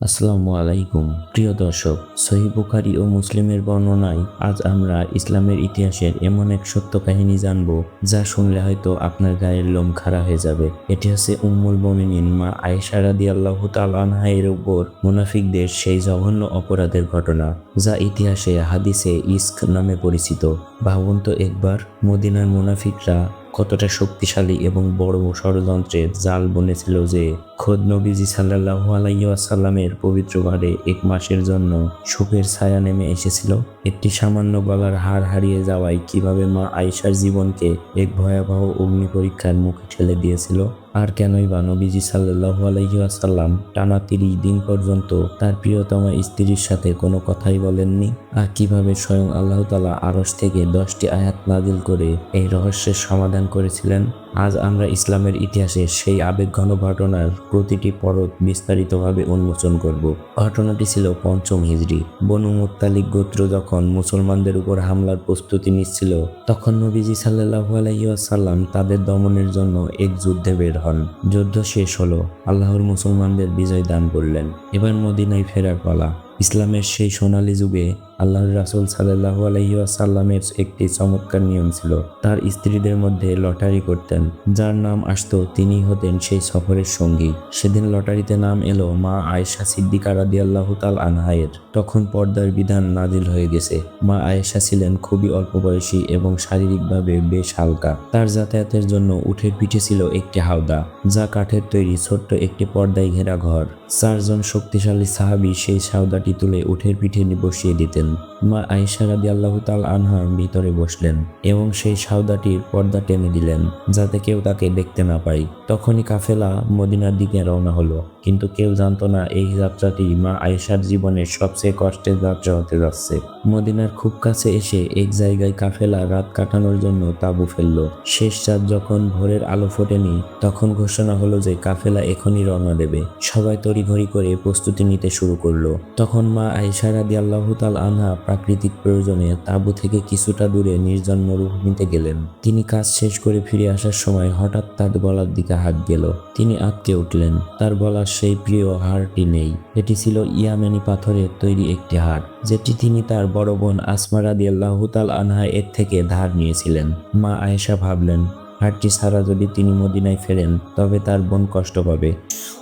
আসসালামু আলাইকুম প্রিয় দর্শক, সহিহ বুখারী ও মুসলিমের বর্ণনায় আজ আমরা ইসলামের ইতিহাসের এমন এক সত্য কাহিনী জানব যা শুনলে হয়তো আপনার গায়ের লোম খাড়া হয়ে যাবে। এটি হচ্ছে উম্মুল মুমিনিন মা আয়েশা রাদিয়াল্লাহু তাআলা আনহা এর উপর মুনাফিকদের সেই জঘন্য অপরাধের ঘটনা, যা ইতিহাসে হাদিসে ইস্ক নামে পরিচিত। ভাবুন তো একবার, মদিনার মুনাফিকরা কতটা শক্তিশালী এবং বড় ষড়যন্ত্রের জাল বুনেছিল যে খোদ নবীজি সাল্লাল্লাহু আলাইহি ওয়াসাল্লামের পবিত্র ঘরে এক মাসের জন্য সুখের ছায়া নেমে এসেছিল। একটি সামান্য গলার হার হারিয়ে যাওয়ায় কিভাবে মা আয়েশার জীবনকে এক ভয়াবহ অগ্নি পরীক্ষার মুখে ঠেলে দিয়েছিল। আর কেনই বা নবীজি সাল্লাল্লাহু আলাইহি ওয়াসাল্লাম টানা 30 দিন পর্যন্ত তার প্রিয়তমা স্ত্রীর সাথে কোনো কথাই বলেননি। আর কিভাবে স্বয়ং আল্লাহ তাআলা আরশ থেকে 10টি আয়াত নাজিল করে এই রহস্যের সমাধান করেছিলেন। আজ আমরা ইসলামের ইতিহাসে সেই আবেগঘন ঘটনার প্রতিটি পরত বিস্তারিতভাবে উন্মোচন করব। ঘটনাটি ছিল পঞ্চম হিজরি। বনু মুত্তালিক গোত্র যখন মুসলমানদের উপর হামলার প্রস্তুতি নিচ্ছিল, তখন নবীজি সাল্লাল্লাহু আলাইহি ওয়াসাল্লাম তাদের দমনের জন্য এক যুদ্ধে বের হন। যুদ্ধ শেষ হলো, আল্লাহর মুসলমানদের বিজয় দান করলেন। এবার মদিনায় ফেরার পালা। ইসলামের সেই সোনালী যুগে আল্লাহর রাসূল সাল্লাল্লাহু আলাইহি ওয়াসাল্লামের একটি চমৎকার নিয়ম ছিল। তার স্ত্রীদের মধ্যে লটারি করতেন, যার নাম আসতো তিনিই হতেন সেই সফরের সঙ্গী। সেদিন লটারিতে নাম এলো মা আয়েশা সিদ্দিকা রাদিয়াল্লাহু তাআলা আনহা এর। তখন পর্দার বিধান নাজিল হয়ে গেছে। মা আয়েশা ছিলেন খুবই অল্প বয়সী এবং শারীরিকভাবে বেশ হালকা। তার যাতায়াতের জন্য উটের পিঠে ছিল একটি হাওদা, যা কাঠের তৈরি ছোট্ট একটি পর্দায় ঘেরা ঘর। 4 জন শক্তিশালী সাহাবী সেই হাওদাটি তুলে উটের পিঠে বসিয়ে দিতেন। মা আয়েশা রাদিয়াল্লাহু তাআলা আনহা ভিতরে বসলেন এবং সেই হাওদাটির পর্দা টেনে দিলেন, যাতে কেউ তাকে দেখতে না পায়। তখনই কাফেলা মদিনার দিকে রওনা হলো, কিন্তু কেউ জানতো না এই যাত্রাটি মা আয়েশার জীবনের সবচেয়ে কষ্টের যাত্রা হতে যাচ্ছে। মদিনার খুব কাছে এসে এক জায়গায় কাফেলা রাত কাটানোর জন্য তাঁবু ফেলল। শেষ রাত যখন ভোরের আলো ফোটেনি, তখন ঘোষণা হলো যে কাফেলা এখনই রওনা দেবে। সবাই তড়িঘড়ি করে প্রস্তুতি নিতে শুরু করলো। তখন মা আয়েশা রাদিয়াল্লাহু তাআলা আনহা প্রাকৃতিক প্রয়োজনে তাঁবু থেকে কিছুটা দূরে নির্জন মরুভূমিতে গেলেন। তিনি কাজ শেষ করে ফিরে আসার সময় হঠাৎ তার গলার দিকে হাত গেল। তিনি আঁতকে উঠলেন। তার গলার সেই প্রিয় হারটি নেই। এটি ছিল ইয়ামানি পাথরের তৈরি একটি হার, যেটি তিনি তার বড় বোন আসমা রাদিয়াল্লাহু তাআলা আনহা এর থেকে ধার নিয়েছিলেন। মা আয়েশা ভাবলেন, হারটি ছাড়া যদি তিনি মদিনায় ফেরেন তবে তার বোন কষ্ট পাবে।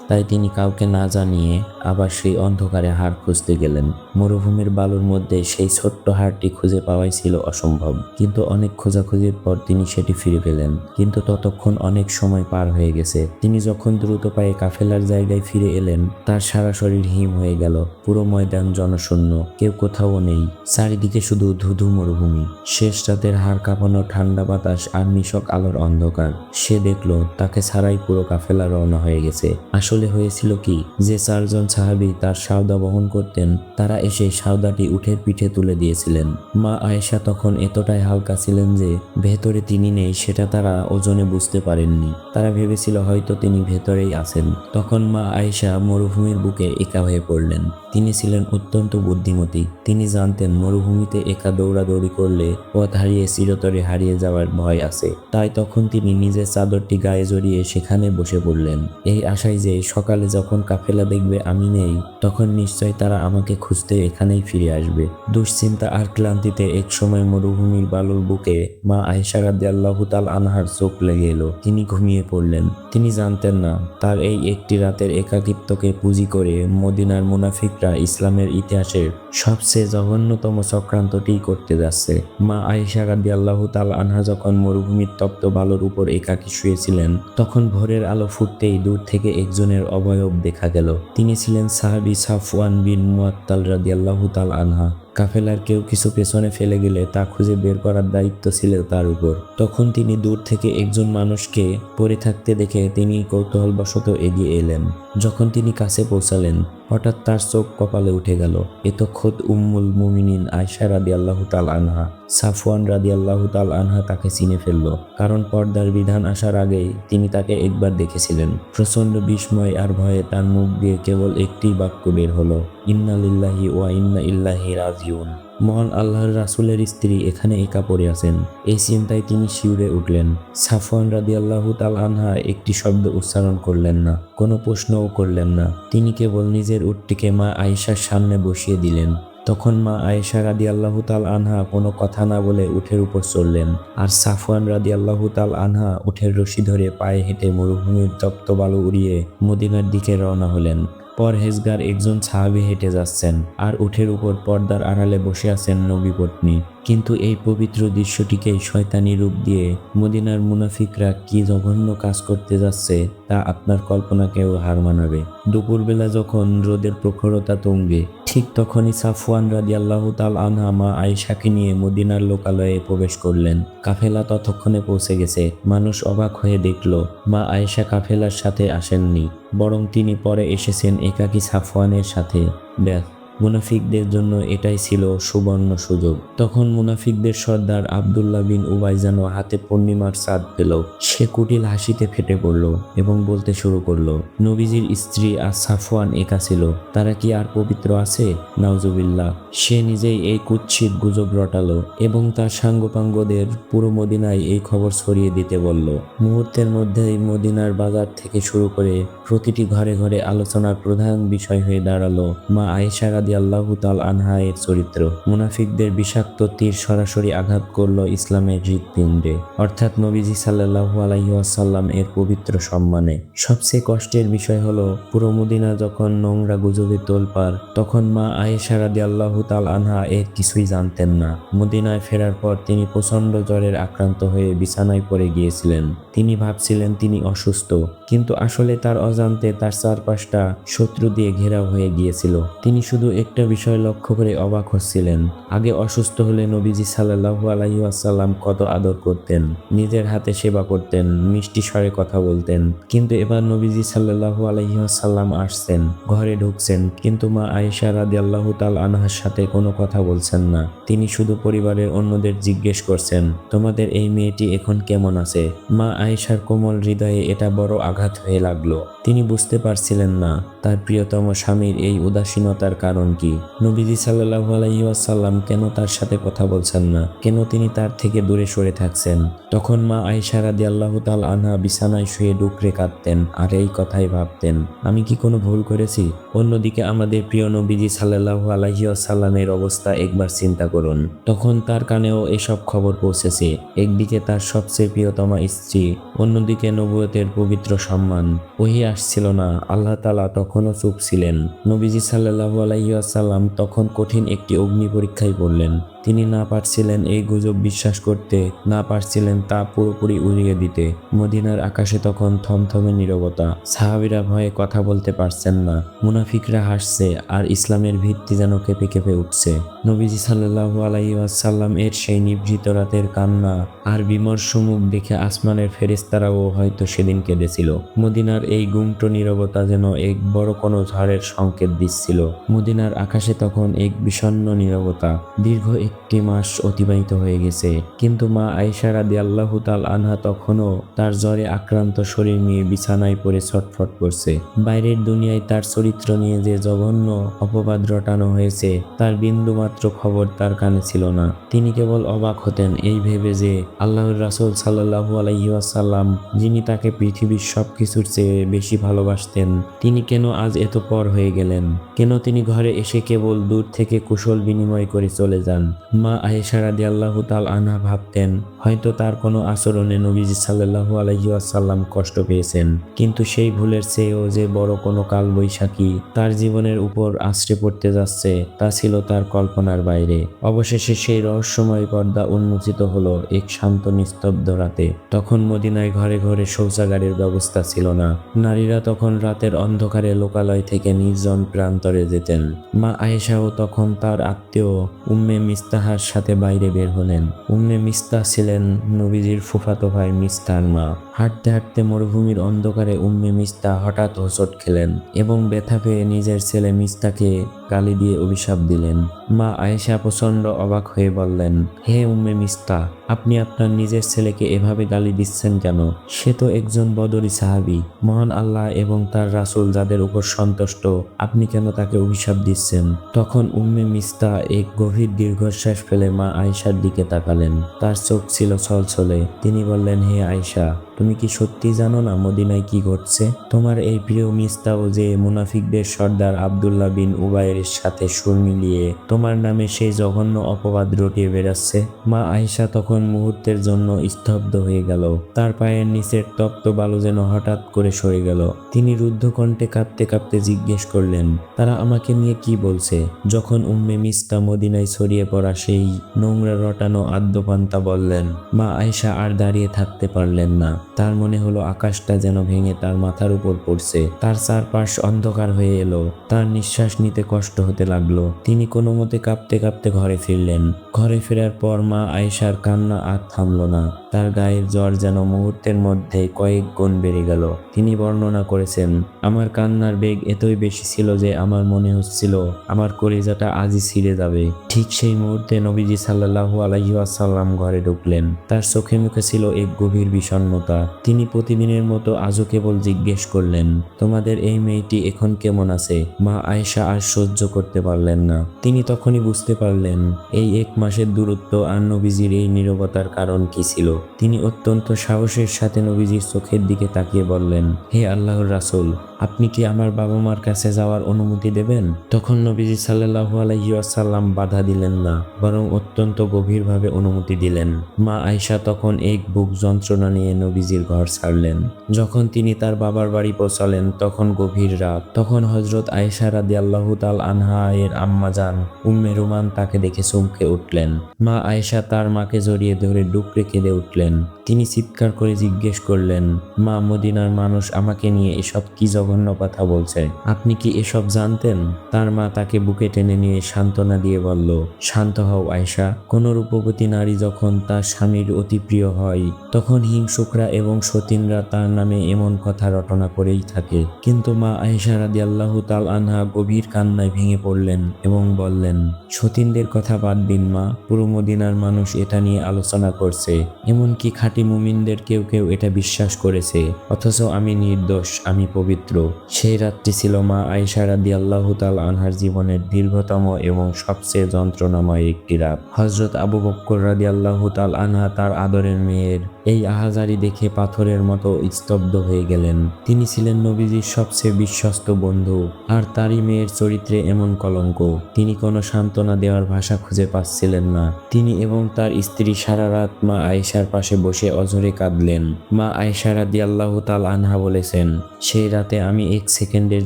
তাই তিনি কাউকে না জানিয়ে আবার সেই অন্ধকারে হার খুঁজতে গেলেন। মরুভূমির বালুর মধ্যে সেই ছোট্ট হারটি খুঁজে পাওয়াই ছিল অসম্ভব, কিন্তু অনেক খোঁজাখুঁজির পর তিনি সেটি ফিরে পেলেন। কিন্তু ততক্ষণ অনেক সময় পার হয়ে গেছে। তিনি যখন দ্রুত পায়ে কাফেলার জায়গায় ফিরে এলেন, তার সারা শরীর হিম হয়ে গেল। পুরো ময়দান জনশূন্য, কেউ কোথাও নেই। চারিদিকে শুধু ধুধু মরুভূমি, শেষ রাতের হাড় কাঁপানো ঠান্ডা বাতাস আর নিছক আলোর অন্ধকার। সে দেখলো তাকে ছাড়াই পুরো কাফেলা রওনা হয়ে গেছে। আসলে হয়েছিল কি, যে 4 জন সাহাবী তার সাওদা বহন করতেন, তারা এসে সাওদাটি উটের পিঠে তুলে দিয়েছিলেন। মা আয়েশা তখন এতটাই হালকা ছিলেন যে ভেতরে তিনি নেই সেটা তারা ওজনে বুঝতে পারেননি। তারা ভেবেছিল হয়তো তিনি ভেতরেই আছেন। তখন মা আয়েশা মরুভূমির বুকে একা হয়ে পড়লেন। তিনি ছিলেন অত্যন্ত বুদ্ধিমতী। তিনি জানতেন মরুভূমিতে একা দৌড়াদৌড়ি করলে পথ হারিয়ে চিরতরে হারিয়ে যাওয়ার ভয় আছে। তাই তখন তিনি নিজের চাদরটি গায়ে জড়িয়ে সেখানে বসে পড়লেন, এই আশায় যে সকালে যখন কাফেলা দেখবে আমি নেই, তখন নিশ্চয় তারা আমাকে খুঁজতে এখানেই ফিরে আসবে। দুশ্চিন্তা আর ক্লান্তিতে এক সময় মরুভূমির বালুর বুকে মা আয়েশা রাদিয়াল্লাহু তাআলা আনহার চোখ লেগে এলো। তিনি ঘুমিয়ে পড়লেন। তিনি জানতেন না তার এই একটি রাতের একাকিত্বকে পুঁজি করে মদিনার মুনাফিকরা ইসলামের ইতিহাসের সবচেয়ে জঘন্যতম চক্রান্তটি করতে যাচ্ছে। মা আয়েশা রাদিয়াল্লাহু তাআলা আনহা যখন মরুভূমির তপ্ত বালুর উপর একাকী শুয়েছিলেন, তখন ভোরের আলো ফুটতেই দূর থেকে একজনের অবয়ব দেখা গেল। তিনি ছিলেন সাহাবী সাফওয়ান বিন মুআত্তাল রাদিয়াল্লাহু তাআলা আনহা। কাফেলার কেউ কিছু পেছনে ফেলে গেলে তা খুঁজে বের করার দায়িত্ব ছিল তার উপর। তখন তিনি দূর থেকে একজন মানুষকে পড়ে থাকতে দেখে তিনি কৌতূহলবশত এগিয়ে এলেন। যখন তিনি কাছে পৌঁছালেন, হঠাৎ তার চোখ কপালে উঠে গেল। এ তো খোদ উম্মুল মুমিনিন আয়েশা রাদিয়াল্লাহু তাআলা আনহা। সাফওয়ান রাদিয়াল্লাহু তাআলা আনহা তাকে চিনে ফেলল, কারণ পর্দার বিধান আসার আগেই তিনি তাকে একবার দেখেছিলেন। প্রচণ্ড বিস্ময় আর ভয়ে তার মুখ দিয়ে কেবল একটি বাক্য বের হলো, ইন্না লিল্লাহি ওয়া ইন্না ইলাইহি রাজিউন। মহান আল্লাহর রাসূলের স্ত্রী এখানে একা পড়ে আছেন। এই চিন্তায় তিনি শিউরে উঠলেন। সাফওয়ান রাদিয়াল্লাহু তাআলা আনহা একটি শব্দ উচ্চারণ করলেন না, কোনো প্রশ্নও করলেন না। তিনি কেবল নিজের উটটিকে মা আয়েশার সামনে বসিয়ে দিলেন। তখন মা আয়েশা রাদিয়াল্লাহু তাআলা আনহা কোনো কথা না বলে উটের উপর চড়লেন, আর সাফওয়ান রাদিয়াল্লাহু তাআলা আনহা উটের রশি ধরে পায়ে হেঁটে মরুভূমির তপ্ত বালু উড়িয়ে মদিনার দিকে রওনা হলেন। পরহেজগার একজন সাহাবী হেঁটে যাচ্ছেন, আর উটের উপর পর্দার আড়ালে বসে আছেন নবী পত্নী। কিন্তু এই পবিত্র দৃশ্যটিকে শয়তানি রূপ দিয়ে মদিনার মুনাফিকরা কি জঘন্য কাজ করতে যাচ্ছে তা আপনার কল্পনাকেও হার মানাবে। দুপুরবেলা যখন রোদের প্রখরতা তুঙ্গে, ঠিক তখনই সাফওয়ান রাদিয়াল্লাহু তাআলা আনহা মা আয়েশাকে নিয়ে মদিনার লোকালয়ে প্রবেশ করলেন। কাফেলা ততক্ষণে পৌঁছে গেছে। মানুষ অবাক হয়ে দেখল, মা আয়েশা কাফেলার সাথে আসেননি, বরং তিনি পরে এসেছেন একাকী সাফওয়ানের সাথে। ব্যাস, মুনাফিকদের জন্য এটাই ছিল সুবর্ণ সুযোগ। তখন মুনাফিকদের সর্দার আব্দুল্লাহ বিন উবাই যেন হাতে পূর্ণিমার চাঁদ পেল। সে কুটিল হাসিতে ফেটে পড়ল এবং বলতে শুরু করলো, নবীজির স্ত্রী আর সাফওয়ান একা ছিল, তারা কি আর পবিত্র আছে? নাউজুবিল্লাহ। সে নিজেই এই কুৎসিত গুজব রটালো এবং তার সাঙ্গপাঙ্গদের পুরো মদিনায় এই খবর ছড়িয়ে দিতে বলল। মুহূর্তের মধ্যেই মদিনার বাজার থেকে শুরু করে প্রতিটি ঘরে ঘরে আলোচনার প্রধান বিষয় হয়ে দাঁড়ালো মা আয়েশা রাদিয়াল্লাহু তাআলা আনহা এর চরিত্র। মুনাফিকদের বিষাক্ত তীর সরাসরি আঘাত করল ইসলামের হৃৎপিণ্ডে, অর্থাৎ নবীজি সাল্লাল্লাহু আলাইহি ওয়াসাল্লাম এর পবিত্র সম্মানে। সবচেয়ে কষ্টের বিষয় হলো, পুরো মদিনা যখন নোংরা গুজবে তোলপাড়, তখন মা আয়েশা রাদিয়াল্লাহু তাআলা আনহা এর কিছুই জানতেন না। মদিনায় ফেরার পর তিনি প্রচণ্ড জ্বরের আক্রান্ত হয়ে বিছানায় পড়ে গিয়েছিলেন। তিনি ভাবছিলেন তিনি অসুস্থ, কিন্তু আসলে তার অজান্তে তার চারপাশটা শত্রু দিয়ে ঘেরাও হয়ে গিয়েছিল। তিনি শুধু একটা বিষয় লক্ষ্য করে অবাক হচ্ছিলেন, আগে অসুস্থ হলে নবীজি সাল্লাল্লাহু আলাইহি ওয়াসাল্লাম কত আদর করতেন, নিজের হাতে সেবা করতেন, মিষ্টি স্বরে কথা বলতেন। কিন্তু এবার নবীজি সাল্লাল্লাহু আলাইহি ওয়াসাল্লাম আসছেন, ঘরে ঢুকছেন, কিন্তু মা আয়েশা রাদিয়াল্লাহু তাআলা আনহার সাথে কোনো কথা বলছেন না। তিনি শুধু পরিবারের অন্যদের জিজ্ঞেস করছেন, তোমাদের এই মেয়েটি এখন কেমন আছে? মা আয়েশার কোমল হৃদয়ে এটা বড় আঘাত হয়ে লাগলো। তিনি বুঝতে পারছিলেন না তার প্রিয়তম স্বামীর এই উদাসীনতার কারণ কি। নবীজি সাল্লাল্লাহু আলাইহি ওয়াসাল্লাম কেন তার সাথে কথা বলছেন না, কেন তিনি তার থেকে দূরে সরে থাকছেন। তখন মা আয়েশা রাদিয়াল্লাহু তাআলা আনহা বিছানায় শুয়ে ডুকরে কাঁদতেন আর এই কথাই ভাবতেন, আমি কি কোনো ভুল করেছি? অন্যদিকে আমাদের প্রিয় নবীজি সাল্লাল্লাহু আলাইহি ওয়াসাল্লামের অবস্থা একবার চিন্তা করুন। তখন তার কানেও এসব খবর পৌঁছেছে। একদিকে তার সবচেয়ে প্রিয়তমা স্ত্রী, অন্যদিকে নবুয়তের পবিত্র সম্মান। ওহী আসছিল না, আল্লাহ তাআলা তখনও চুপ ছিলেন। নবীজি সাল্লাল্লাহু আলাইহি ওয়াসাল্লাম তখন কঠিন একটি অগ্নি পরীক্ষায় পড়লেন। তিনি না পারছিলেন এই গুজব বিশ্বাস করতে, না পারছিলেন তা পুরোপুরি উড়িয়ে দিতে। মদিনার আকাশে তখন থমথমে নীরবতা। সাহাবীরা ভয়ে কথা বলতে পারছেন না। মুনাফিকরা হাসছে আর ইসলামের ভিত্তি যেন কেঁপে কেঁপে উঠছে। নবীজি সাল্লাল্লাহু আলাইহি ওয়াসাল্লাম এর সেই নিভৃত রাতের কান্না আর বিমর্ষ মুখ দেখে আসমানের ফেরেশতারাও হয়তো সেদিন কেঁদেছিল। মদিনার এই গুমটো নীরবতা যেন এক বড় কোনো ঝড়ের সংকেত দিচ্ছিল। মদিনার আকাশে তখন এক বিষণ্ণ নীরবতা। দীর্ঘ একটি মাস অতিবাহিত হয়ে গেছে, কিন্তু মা আয়েশা রাদিয়াল্লাহু তাআলা আনহা তখনও তার জ্বরে আক্রান্ত শরীর নিয়ে বিছানায় পড়ে ছটফট করছে। বাইরের দুনিয়ায় তার চরিত্র নিয়ে যে জঘন্য অপবাদ রটানো হয়েছে তার বিন্দুমাত্র খবর তার কানে ছিল না। তিনি কেবল অবাক হতেন এই ভেবে যে আল্লাহর রাসূল সাল্লাল্লাহু আলাইহি ওয়াসাল্লাম, যিনি তাকে পৃথিবীর সবকিছুর চেয়ে বেশি ভালোবাসতেন, তিনি কেন আজ এত পর হয়ে গেলেন? কেন তিনি ঘরে এসে কেবল দূর থেকে কুশল বিনিময় করে চলে যান? মা আয়েশা রাদিয়াল্লাহু তাআলা আনহা ভাবতেন, হয়তো তার কোনো আচরণে নবীজি সাল্লাল্লাহু আলাইহি ওয়াসাল্লাম কষ্ট পেয়েছেন, কিন্তু সেই ভুলের চেয়েও যে বড় কোনো কালবৈশাখী তার জীবনের উপর আছড়ে পড়তে যাচ্ছে তা ছিল তার কল্পনার বাইরে। অবশেষে সেই রহস্যময় পর্দা উন্মোচিত হলো এক শান্ত নিস্তব্ধ রাতে। তখন মদিনায় ঘরে ঘরে শৌচাগারের ব্যবস্থা ছিল না। নারীরা তখন রাতের অন্ধকারে লোকালয় থেকে নির্জন প্রান্তরে যেতেন। মা আয়েশাও তখন তার আত্মীয় উম্মে মিস্তাহার সাথে বাইরে বের হলেন। উম্মে মিস্তাহ ছিলেন নবীজির ফুফাতো ভাই মিস্তার মা। হাঁটতে হাঁটতে মরুভূমির অন্ধকারে উম্মে মিস্তা হঠাৎ হোঁচট খেলেন এবং ব্যথা পেয়ে নিজের ছেলে মিস্তাকে গালি দিয়ে অভিশাপ দিলেন। মা আয়েশা প্রচণ্ড অবাক হয়ে বললেন, হে উম্মে মিস্তা, আপনি আপনার নিজের ছেলেকে এভাবে গালি দিচ্ছেন কেন? সে তো একজন বদরি সাহাবী, মহান আল্লাহ এবং তার রাসূল যাদের উপর সন্তুষ্ট, আপনি কেন তাকে অভিশাপ দিচ্ছেন? তখন উম্মে মিস্তা এক গভীর দীর্ঘশ্বাস ফেলে মা আয়েশার দিকে তাকালেন। তার চোখ ছিল ছলছলে। তিনি বললেন, হে আয়েশা, তুমি কি সত্যি জানো না মদিনায় কি ঘটছে? তোমার এই প্রিয় মিস্তাও যে মুনাফিকদের সর্দার আব্দুল্লাহ বিন উবাইয়ের সাথে সুর মিলিয়ে তোমার নামে সেই জঘন্য অপবাদ রটিয়ে বেড়াচ্ছে। মা আয়েশা তখন মুহূর্তের জন্য স্তব্ধ হয়ে গেল। তার পায়ের নিচের তপ্ত বালু যেন হঠাৎ করে সরে গেল। তিনি রুদ্ধ কণ্ঠে কাঁপতে কাঁপতে জিজ্ঞেস করলেন, তারা আমাকে নিয়ে কি বলছে? যখন উম্মে মিস্তা মদিনায় ছড়িয়ে পড়া সেই নোংরা রটানো আদ্যপান্তা বললেন, মা আয়েশা আর দাঁড়িয়ে থাকতে পারলেন না। তার মনে হলো আকাশটা যেন ভেঙে তার মাথার উপর পড়ছে। তার চারপাশ অন্ধকার হয়ে এলো। তার নিঃশ্বাস নিতে কষ্ট হতে লাগলো। তিনি কোনো মতে কাঁপতে কাঁপতে ঘরে ফিরলেন। ঘরে ফেরার পর মা আয়েশার কান্না আর থামলো না। তার গায়ের জ্বর যেন মুহূর্তের মধ্যে কয়েক গুণ বেড়ে গেল। তিনি বর্ণনা করেছেন, আমার কান্নার বেগ এতই বেশি ছিল যে আমার মনে হচ্ছিল আমার কলিজাটা আজই ছিঁড়ে যাবে। ঠিক সেই মুহূর্তে নবীজি সাল্লাল্লাহু আলাইহি ওয়াসাল্লাম ঘরে ঢুকলেন। তার চোখে মুখে ছিল এক গভীর বিষণ্ণতা। তিনি প্রতিদিনের মতো আজও কেবল জিজ্ঞেস করলেন, তোমাদের এই মেয়েটি এখন কেমন আছে? মা আয়েশা আর সহ্য করতে পারলেন না। তিনি তখনই বুঝতে পারলেন এই এক মাসের দূরত্ব আর নবীজির এই নীরবতার কারণ কি ছিল। তিনি অত্যন্ত সাহসের সাথে নবীজির চোখের দিকে তাকিয়ে বললেন, হে আল্লাহর রাসূল, আপনি কি আমার বাবা মার কাছে যাওয়ার অনুমতি দেবেন? তখন নবীজি সাল্লাল্লাহু আলাইহি ওয়াসাল্লাম বাধা দিলেন না, বরং অত্যন্ত গভীরভাবে অনুমতি দিলেন। মা আয়েশা তখন এক বুক যন্ত্রণা নিয়ে নবীজির ঘর ছাড়লেন। যখন তিনি তার বাবার বাড়ি পৌঁছালেন তখন গভীর রাত। তখন হযরত আয়েশা রাদিয়াল্লাহু তাআলা আনহা এর আম্মাজান উম্মে রুমান তাকে দেখে চমকে উঠলেন। মা আয়েশা তার মাকে জড়িয়ে ধরে ডুকরে কেঁদে উঠলেন। তিনি চিৎকার করে জিজ্ঞেস করলেন, মা, মদিনার মানুষ আমাকে নিয়ে এসব কি জঘন্য কথা বলছে? আপনি কি এসব জানতেন? তার মা তাকে বুকে টেনে নিয়ে সান্ত্বনা দিয়ে বলল, শান্ত হও আয়েশা। কোন রূপবতী নারী যখন তার স্বামীর অতি প্রিয় হয় তখন হিংসুকরা এবং সতীনরা তার নামে এমন কথা রটনা করেই থাকে। কিন্তু মা আয়েশা রাদিয়াল্লাহু তাআলা আনহা গভীর কান্নায় ভেঙে পড়লেন এবং বললেন, সতীনদের কথা বাদ দিন মা, পুরো মদিনার মানুষ এটা নিয়ে আলোচনা করছে। এমনকি খাঁটি মুমিনদের কেউ কেউ এটা বিশ্বাস করেছে, অথচ আমি নির্দোষ, আমি পবিত্র। সেই রাতটি ছিল মা আয়েশা রাদিয়াল্লাহু তাআলা আনহার জীবনের দীর্ঘতম এবং সবচেয়ে যন্ত্রণাময় একটি রাত। হযরত আবু বকর রাদিয়াল্লাহু তাআলা আনহা তার আদরের মেয়ের এই আহাজারি দেখে পাথরের মতো স্তব্ধ হয়ে গেলেন। তিনি ছিলেন নবীজির সবচেয়ে বিশ্বস্ত বন্ধু, আর তারই মেয়ের চরিত্রে এমন কলঙ্ক। তিনি কোনো সান্ত্বনা দেওয়ার ভাষা খুঁজে পাচ্ছিলেন না। তিনি এবং তার স্ত্রী সারা রাত মা আয়েশার পাশে বসে অঝরে কাঁদলেন। মা আয়েশা রাদিয়াল্লাহু তাআলা আনহা বলেছেন, সেই রাতে আমি এক সেকেন্ডের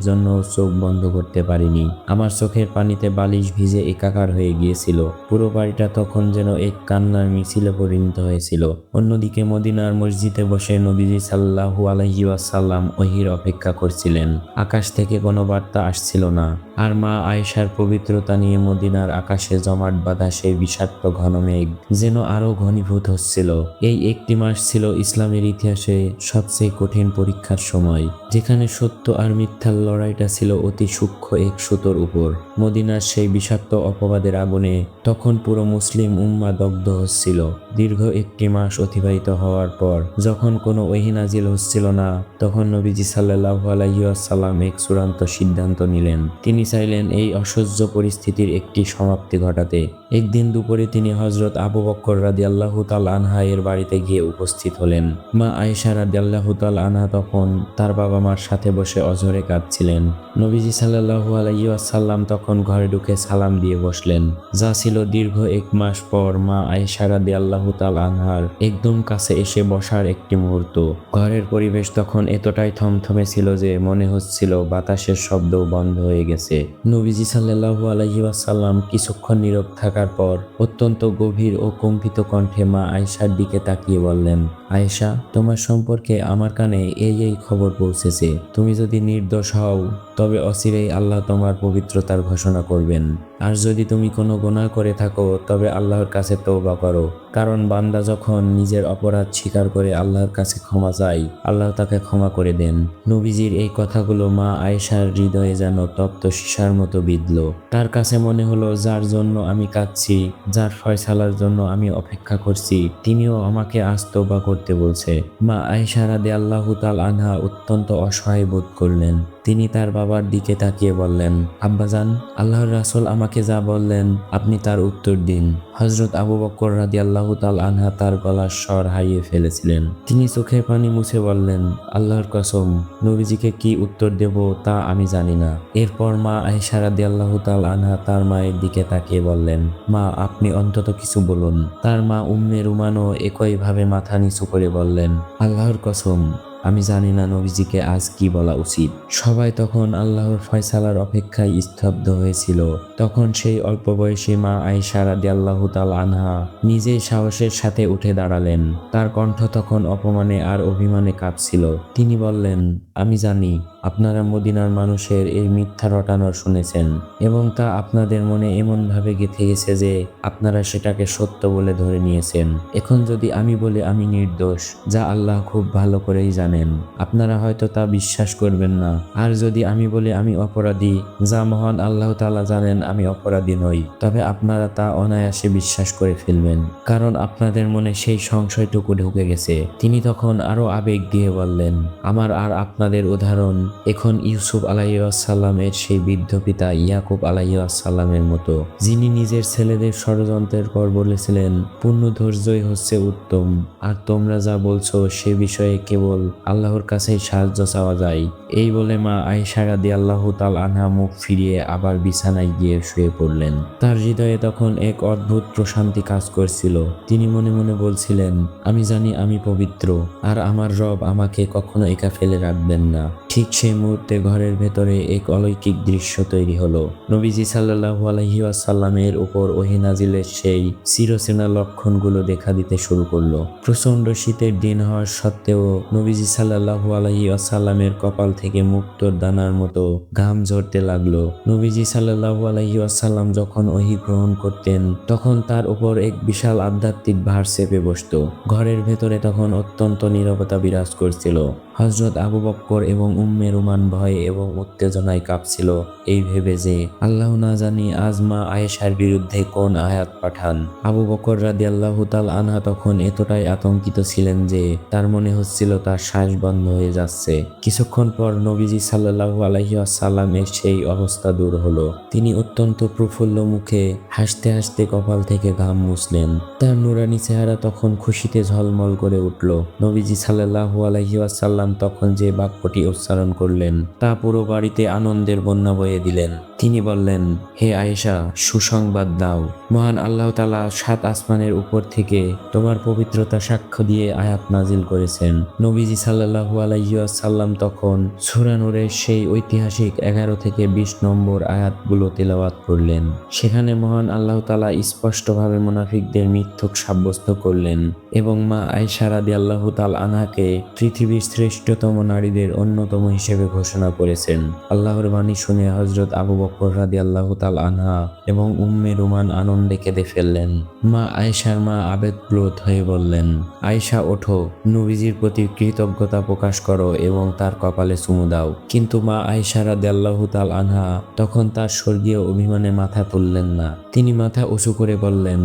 জন্য চোখ বন্ধ করতে পারিনি। আমার চোখের পানিতে বালিশ ভিজে একাকার হয়ে গিয়েছিল। পুরো বাড়িটা তখন যেন এক কান্নার মিছিলে পরিণত হয়েছিল। অন্যদিকে মদিনার মসজিদে বসে নবীজি সাল্লাল্লাহু আলাইহি ওয়াসাল্লাম ওহীর অপেক্ষা করছিলেন। আকাশ থেকে কোনো বার্তা আসছিল না, আর মা আয়েশার পবিত্রতা নিয়ে মদিনার আকাশে জমাট বাঁধা সেই বিষাক্ত ঘন মেঘ যেন আরো ঘনীভূত হচ্ছিল। এই একটি মাস ছিল ইসলামের ইতিহাসে সবচেয়ে কঠিন পরীক্ষার সময়, যেখানে সত্য আর মিথ্যার লড়াইটা ছিল অতি সূক্ষ্ম এক সুতোর উপর। মদিনার সেই বিষাক্ত অপবাদের আগুনে তখন পুরো মুসলিম উম্মাহ দগ্ধ হচ্ছিল। দীর্ঘ একটি মাস অতিবাহিত হওয়ার পর যখন কোনো ওহী নাজিল হচ্ছিল না, তখন নবীজি সাল্লাল্লাহু আলাইহি ওয়াসাল্লাম এক চূড়ান্ত সিদ্ধান্ত নিলেন। তিনি চাইলেন এই অসহ্য পরিস্থিতির একটি সমাপ্তি ঘটাতে। একদিন দুপুরে তিনি হযরত আবু বকর রাদিয়াল্লাহু তাআলা আনহা এর বাড়িতে গিয়ে উপস্থিত হলেন। মা আয়েশা রাদিয়াল্লাহু তাআলা আনহা তখন তার বাবা মার সাথে বসে অঝরে কাঁদছিলেন। নবীজি সাল্লাল্লাহু আলাইহি ওয়াসাল্লাম তখন ঘরে ঢুকে সালাম দিয়ে বসলেন। যা ছিল দীর্ঘ এক মাস পর মা আয়েশা রাদিয়াল্লাহু তাআলা আনহার একদম কাছে এসে বসার একটি মুহূর্ত। ঘরের পরিবেশ তখন এতটাই থমথমে ছিল যে মনে হচ্ছিল বাতাসের শব্দও বন্ধ হয়ে গেছে। নবীজি সাল্লাল্লাহু আলাইহি ওয়াসাল্লাম কিছুক্ষণ নীরব থাকার পর অত্যন্ত গভীর ও কম্পিত কণ্ঠে মা আয়েশার দিকে তাকিয়ে বললেন, আয়েশা, তোমার সম্পর্কে আমার কানে এই খবর পৌঁছেছে। তুমি যদি নির্দোষ হও তবে অচিরেই আল্লাহ তোমার পবিত্রতার ঘোষণা করবেন। আর যদি তুমি কোনো গুনাহ করে থাকো তবে আল্লাহর কাছে তওবা করো, কারণ বান্দা যখন নিজের অপরাধ স্বীকার করে আল্লাহর কাছে ক্ষমা চায়, আল্লাহ তাকে ক্ষমা করে দেন। নবীজির এই কথাগুলো মা আয়েশার হৃদয়ে যেন তপ্ত সীসার মতো বিঁধল। তার কাছে মনে হলো, যার জন্য আমি কাঁদছি, যার ফয়সালার জন্য আমি অপেক্ষা করছি, তিনিও আমাকে আজ তওবা করতে বলছে। মা আয়েশা রাদিয়াল্লাহু তাআলা আনহা অত্যন্ত অসহায় বোধ করলেন। তিনি তার বাবার দিকে তাকিয়ে বললেন, আব্বাজান, আল্লাহর রাসূল আমাকে যা বললেন আপনি তার উত্তর দিন। হযরত আবু বকর রাদিয়াল্লাহু তাআলা আনহা তার গলার স্বর হারিয়ে ফেলেছিলেন। তিনি চোখের পানি মুছে বললেন, আল্লাহর কসম, নবীজিকে কি উত্তর দেব তা আমি জানি না। এরপর মা আয়েশা রাদিয়াল্লাহু তাআলা আনহা তার মায়ের দিকে তাকিয়ে বললেন, মা, আপনি অন্তত কিছু বলুন। তার মা উম্মে রুমানও একইভাবে মাথা নিচু করে বললেন, আল্লাহর কসম, আমি জানি না নবীজিকে আজ কি বলা উচিত। সবাই তখন আল্লাহর ফয়সালার অপেক্ষায় স্তব্ধ হয়েছিল। তখন সেই অল্প বয়সী মা আয়েশা রাদিয়াল্লাহু তাআলা আনহা নিজেই সাহসের সাথে উঠে দাঁড়ালেন। তার কণ্ঠ তখন অপমানে আর অভিমানে কাঁপছিল। তিনি বললেন, আমি জানি আপনারা মদিনার মানুষের এই মিথ্যা রটানো শুনেছেন এবং তা আপনাদের মনে এমনভাবে গেঁথে গেছে যে আপনারা সেটাকে সত্য বলে ধরে নিয়েছেন। এখন যদি আমি বলি আমি নির্দোষ, যা আল্লাহ খুব ভালো করেই জানেন, আপনারা হয়তো তা বিশ্বাস করবেন না। আর যদি আমি বলি আমি অপরাধী, যা মহান আল্লাহ তাআলা জানেন আমি অপরাধী নই, তবে আপনারা তা অনায়াসে বিশ্বাস করে ফেলবেন, কারণ আপনাদের মনে সেই সংশয়টুকু ঢুকে গেছে। তিনি তখন আরো আবেগ দিয়ে বললেন, আমার আর আপনাদের উদাহরণ এখন ইউসুফ আলাইহিসসালামের সেই বৃদ্ধ পিতা ইয়াকুব আলাইহিসসালামের মতো, যিনি নিজের ছেলেদের ষড়যন্ত্রের পর বলেছিলেন, পূর্ণ ধৈর্যই হচ্ছে উত্তম, আর তোমরা যা বলছো সে বিষয়ে কেবল আল্লাহর কাছেই সাহায্য চাওয়া যায়। এই বলে মা আয়েশা রাদিয়াল্লাহু তাআলা আনহা মুখ ফিরিয়ে আবার বিছানায় গিয়ে শুয়ে পড়লেন। তার হৃদয়ে তখন এক অদ্ভুত প্রশান্তি কাজ করছিল। তিনি মনে মনে বলছিলেন, আমি জানি আমি পবিত্র, আর আমার রব আমাকে কখনো একা ফেলে রাখবেন না। ঠিক সেই মুহূর্তে ঘরের ভেতরে এক অলৌকিক দৃশ্য তৈরি হলো। নবীজি সাল্লাল্লাহু আলাইহি ওয়াসাল্লামের উপর ওহী নাজিলের সেই চিরচেনা লক্ষণগুলো দেখা দিতে শুরু করলো। প্রচন্ড শীতের দিন হওয়া সত্ত্বেও নবীজি সাল্লাল্লাহু আলাইহি ওয়াসাল্লামের কপাল থেকে মুক্তোর দানার মতো ঘাম ঝরতে লাগলো। নবীজি সাল্লাল্লাহু আলাইহি ওয়াসাল্লাম যখন ওহী গ্রহণ করতেন তখন তার উপর এক বিশাল আধ্যাত্মিক ভার চেপে বসতো। ঘরের ভেতরে তখন অত্যন্ত নীরবতা বিরাজ করছিল। হযরত আবু বকর এবং উম্মে রুমান ভয়ে এবং উত্তেজনায় কাঁপছিল, এই ভেবে যে আল্লাহ না জানি আজ মা আয়েশার বিরুদ্ধে কোন আয়াত পাঠান। আবু বকর রাদিয়াল্লাহু তাআলা আনহা তখন এতটাই আতঙ্কিত ছিলেন যে তার মনে হচ্ছিল তার শ্বাস বন্ধ হয়ে যাচ্ছে। কিছুক্ষণ পর নবীজি সাল্লাল্লাহু আলাইহি ওয়াসাল্লামের সেই অবস্থা দূর হলো। তিনি অত্যন্ত প্রফুল্ল মুখে হাসতে হাসতে কপাল থেকে ঘাম মুছলেন। তার নুরানি চেহারা তখন খুশিতে ঝলমল করে উঠল। নবীজি সাল্লাল্লাহু আলাইহি ওয়াসাল্লাম তখন যে বাক্যটি উচ্চারণ করলেন তা পুরো বাড়িতে আনন্দের বন্যা বয়ে দিলেন। তিনি বললেন, হে আয়েশা, সুসংবাদ দাও। মহান আল্লাহ তাআলা ৭ আসমানের উপর থেকে তোমার পবিত্রতা সাক্ষ্য দিয়ে আয়াত নাজিল করেছেন। নবীজি সাল্লাল্লাহু আলাইহি ওয়াসাল্লাম তখন সূরা নূরের সেই ঐতিহাসিক ১১ থেকে ২০ নম্বর আয়াতগুলো তেলাওয়াত করলেন। সেখানে মহান আল্লাহ তাআলা স্পষ্টভাবে মুনাফিকদের মিথ্যুক সাব্যস্ত করলেন এবং মা আয়েশা রাদিয়াল্লাহু তাআলা আনহাকে পৃথিবীর শ্রেষ্ঠতম নারীদের অন্যতম হিসেবে ঘোষণা করেছেন। আল্লাহর বাণী শুনে হযরত আবু বকর রাদিয়াল্লাহু তাআলা আনহা এবং উম্মে রুমান আনন্দে কেঁদে ফেললেন। মা আয়েশার মা আবেগপ্রবণ হয়ে বললেন, আয়েশা, ওঠো, নবীজির প্রতি কৃতজ্ঞতা প্রকাশ করো এবং তার কপালে চুমু দাও। কিন্তু মা আয়েশা রাদিয়াল্লাহু তাআলা আনহা তখন তার স্বর্গীয় অভিমানে মাথা তুললেন না। তিনি মাথা উঁচু করে বললেন,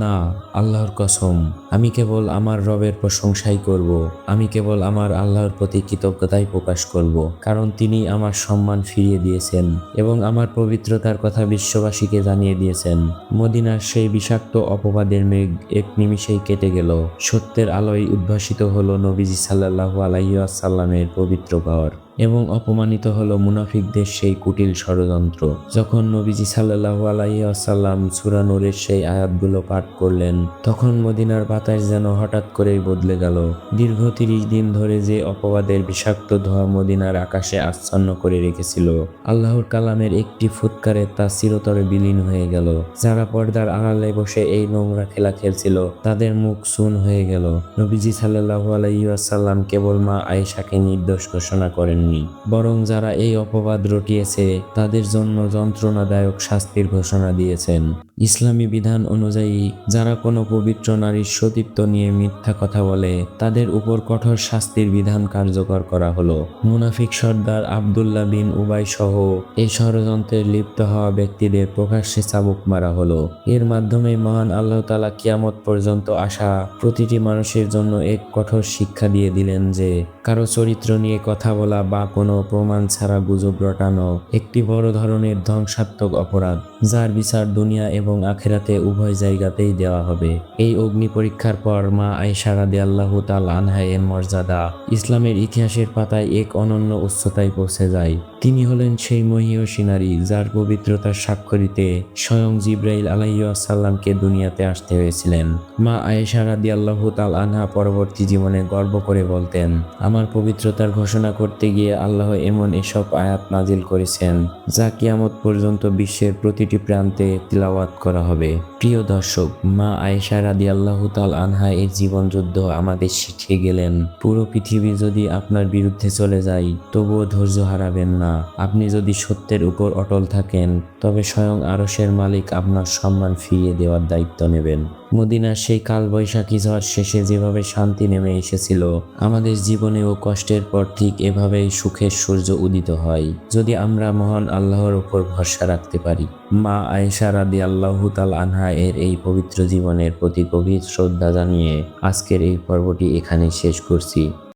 না, আল্লাহর কসম, আমি কেবল আমার রবের প্রশংসাই করব। আমি কেবল আমার আল্লাহর প্রতি কৃতজ্ঞতাই প্রকাশ করব, কারণ তিনি আমার সম্মান ফিরিয়ে দিয়েছেন এবং আমার পবিত্রতার কথা বিশ্ববাসীকে জানিয়ে দিয়েছেন। মদিনার সেই বিষাক্ত অপবাদের মেঘ এক নিমিষেই কেটে গেল। সত্যের আলোয় উদ্ভাসিত হলো নবীজি সাল্লাল্লাহু আলাইহি ওয়াসাল্লামের পবিত্র ঘর। এবং অপমানিত হলো মুনাফিকদের সেই কুটিল ষড়যন্ত্র। যখন নবীজি সাল্লাল্লাহু আলাইহি ওয়াসাল্লাম সূরা নূরের সেই আয়াতগুলো পাঠ করলেন, তখন মদিনার বাতাস যেন হঠাৎ করেই বদলে গেল। দীর্ঘ 30 দিন ধরে যে অপবাদের বিষাক্ত ধোঁয়া মদিনার আকাশে আচ্ছন্ন করে রেখেছিল, আল্লাহর কালামের একটি ফুৎকারে তা চিরতরে বিলীন হয়ে গেল। যারা পর্দার আড়ালে বসে এই নোংরা খেলা খেলছিল, তাদের মুখ চূন হয়ে গেল। নবীজি সাল্লাল্লাহু আলাইহি ওয়াসাল্লাম কেবল মা আয়েশাকে নির্দোষ ঘোষণা করেননি, বরং যারা এই অপবাদ রটিয়েছে তাদের জন্য যন্ত্রণাদায়ক শাস্তির ঘোষণা দিয়েছেন। ইসলামী বিধান অনুযায়ী যারা কোনো পবিত্র নারীর সতীত্ব নিয়ে মিথ্যা কথা বলে, তাদের উপর কঠোর শাস্তির বিধান কার্যকর করা হলো। মুনাফিক সর্দার আব্দুল্লাহ বিন উবাই সহ এই ষড়যন্ত্রে লিপ্ত হওয়া ব্যক্তিদের প্রকাশ্যে চাবুক মারা হলো। এর মাধ্যমে মহান আল্লাহ তাআলা কিয়ামত পর্যন্ত আসা প্রতিটি মানুষের জন্য এক কঠোর শিক্ষা দিয়ে দিলেন যে কারো চরিত্র নিয়ে কথা বলা বা কোনো প্রমাণ ছাড়া গুজব রটানো একটি বড় ধরনের ধ্বংসাত্মক অপরাধ, যার বিচার দুনিয়া এবং আখিরাতে উভয় জায়গাতেই দেওয়া হবে। এই অগ্নি পরীক্ষার পর মা আয়েশা রাদিয়াল্লাহু তাআলা আনহা এর মর্যাদা ইসলামের ইতিহাসের পাতায় এক অনন্য উচ্চতায় পৌঁছে যায়। তিনি হলেন সেই মহীয়সী নারী যার পবিত্রতার সাক্ষ্য দিতে স্বয়ং জিবরাইল আলাইহিস সালামকে দুনিয়াতে আসতে হয়েছিলেন। মা আয়েশা রাদিয়াল্লাহু তাআলা আনহা পরবর্তী জীবনে গর্ব করে বলতেন, আমার পবিত্রতার ঘোষণা করতে গিয়ে আল্লাহ এমন এসব আয়াত নাজিল করেছেন যা কিয়ামত পর্যন্ত বিশ্বের প্রতিটি প্রান্তে তিলাওয়াত করা হবে। প্রিয় দর্শক, মা আয়েশা রাদিয়াল্লাহু তাআলা আনহা এর জীবনযুদ্ধ আমাদের শিখিয়ে গেলেন, পুরো পৃথিবী যদি আপনার বিরুদ্ধে চলে যায় তবুও ধৈর্য হারাবেন না। আপনি যদি সত্যের উপর অটল থাকেন, তবে স্বয়ং আরশের মালিক আপনার সম্মান ফিরিয়ে দেওয়ার দায়িত্ব নেবেন। মদিনার সেই কালবৈশাখী ঝড় শেষে যেভাবে শান্তি নেমে এসেছিল, আমাদের জীবনেও কষ্টের পর ঠিক এভাবেই সুখের সূর্য উদিত হয়, যদি আমরা মহান আল্লাহর উপর ভরসা রাখতে পারি। মা আয়েশা রাদিয়াল্লাহু তাআলা আনহা এর এই পবিত্র জীবনের প্রতি গভীর শ্রদ্ধা জানিয়ে আজকের এই পর্বটি এখানেই শেষ করছি।